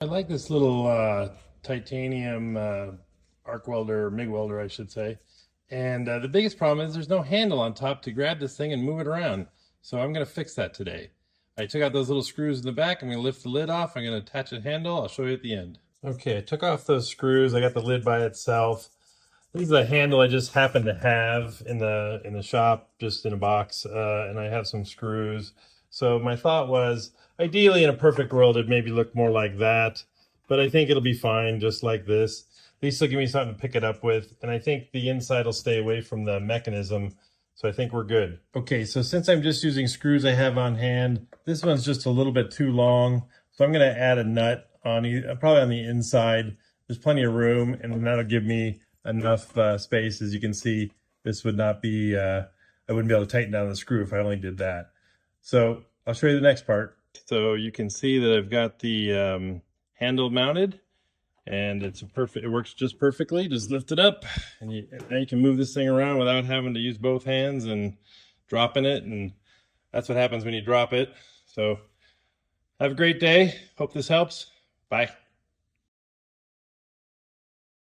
I like this little titanium arc welder, or MIG welder, I should say. And the biggest problem is there's no handle on top to grab this thing and move it around. So I'm going to fix that today. I took out those little screws in the back. I'm going to lift the lid off. I'm going to attach a handle. I'll show you at the end. Okay, I took off those screws. I got the lid by itself. This is a handle I just happened to have in the shop, just in a box, and I have some screws. So my thought was, ideally in a perfect world, it'd maybe look more like that, but I think it'll be fine just like this. At least it'll give me something to pick it up with, and I think the inside will stay away from the mechanism, so I think we're good. Okay, so since I'm just using screws I have on hand, this one's just a little bit too long, so I'm going to add a nut on probably on the inside. There's plenty of room, and that'll give me enough space. As you can see, this would not be, I wouldn't be able to tighten down the screw if I only did that. So I'll show you the next part. So you can see that I've got the handle mounted, and it works just perfectly. Just lift it up, and now you can move this thing around without having to use both hands and dropping it, and that's what happens when you drop it. So have a great day. Hope this helps. Bye.